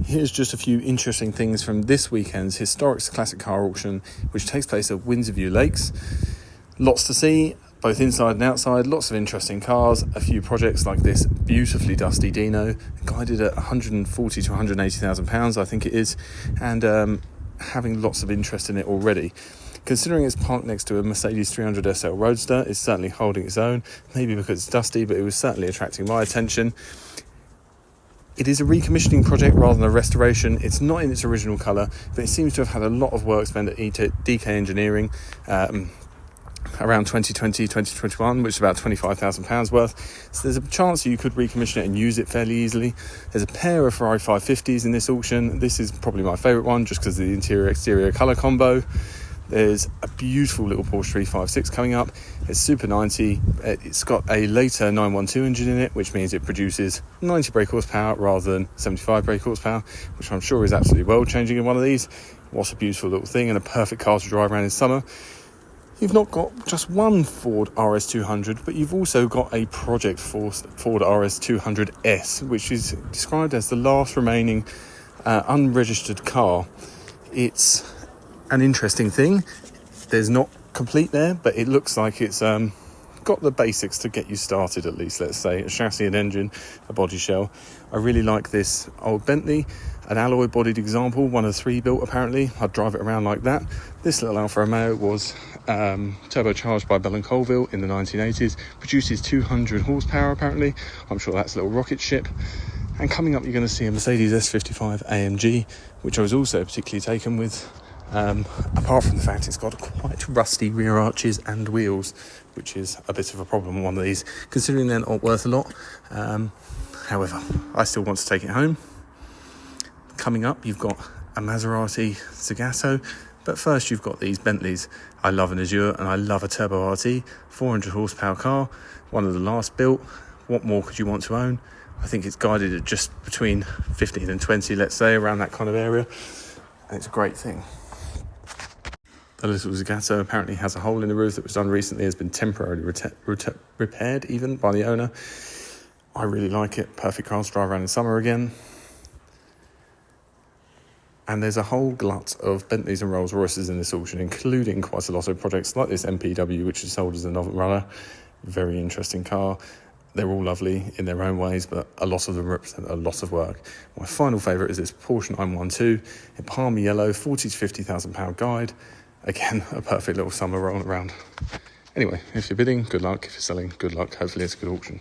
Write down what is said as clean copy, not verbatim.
Here's just a few interesting things from this weekend's Historic Classic Car Auction, which takes place at Windsorview Lakes. Lots to see, both inside and outside, lots of interesting cars, a few projects like this beautifully dusty Dino, guided at 140 to 180,000 pounds, I think it is, and having lots of interest in it already. Considering it's parked next to a Mercedes 300 SL Roadster, it's certainly holding its own, maybe because it's dusty, but it was certainly attracting my attention. It is a recommissioning project rather than a restoration. It's not in its original colour, but it seems to have had a lot of work spent at DK Engineering around 2020, 2021, which is about £25,000 worth. So there's a chance that you could recommission it and use it fairly easily. There's a pair of Ferrari 550s in this auction. This is probably my favourite one just because of the interior-exterior colour combo. There's a beautiful little Porsche 356 coming up. It's Super 90. It's got a later 912 engine in it, which means it produces 90 brake horsepower rather than 75 brake horsepower, which I'm sure is absolutely world-changing in one of these. What a beautiful little thing, and a perfect car to drive around in summer. You've not got just one Ford RS200, but you've also got a project Ford RS200S, which is described as the last remaining unregistered car. It's an interesting thing. There's not complete there, but it looks like it's got the basics to get you started, at least. Let's say a chassis and engine, a body shell. I really like this old Bentley, an alloy bodied example, one of 3 built apparently. I'd drive it around like that. This little Alfa Romeo was turbocharged by Bell & Colville in the 1980s, produces 200 horsepower apparently. I'm sure that's a little rocket ship. And coming up, you're going to see a Mercedes S55 AMG, which I was also particularly taken with. Apart from the fact it's got quite rusty rear arches and wheels, which is a bit of a problem on one of these, considering they're not worth a lot. However, I still want to take it home. Coming up, you've got a Maserati Zagato, but first you've got these Bentleys. I love an Azure and I love a Turbo RT, 400 horsepower car, one of the last built. What more could you want to own? I think it's guided at just between 15 and 20, let's say, around that kind of area, and it's a great thing. The little Zagato apparently has a hole in the roof that was done recently, has been temporarily repaired even by the owner. I really like it. Perfect car to drive around in summer again. And there's a whole glut of Bentleys and Rolls Royces in this auction, including quite a lot of projects like this MPW, which is sold as a novel runner. Very interesting car. They're all lovely in their own ways, but a lot of them represent a lot of work. My final favourite is this Porsche 912 in palm yellow, 40 to 50,000 pound guide. Again, a perfect little summer rolling around. Anyway, if you're bidding, good luck. If you're selling, good luck. Hopefully it's a good auction.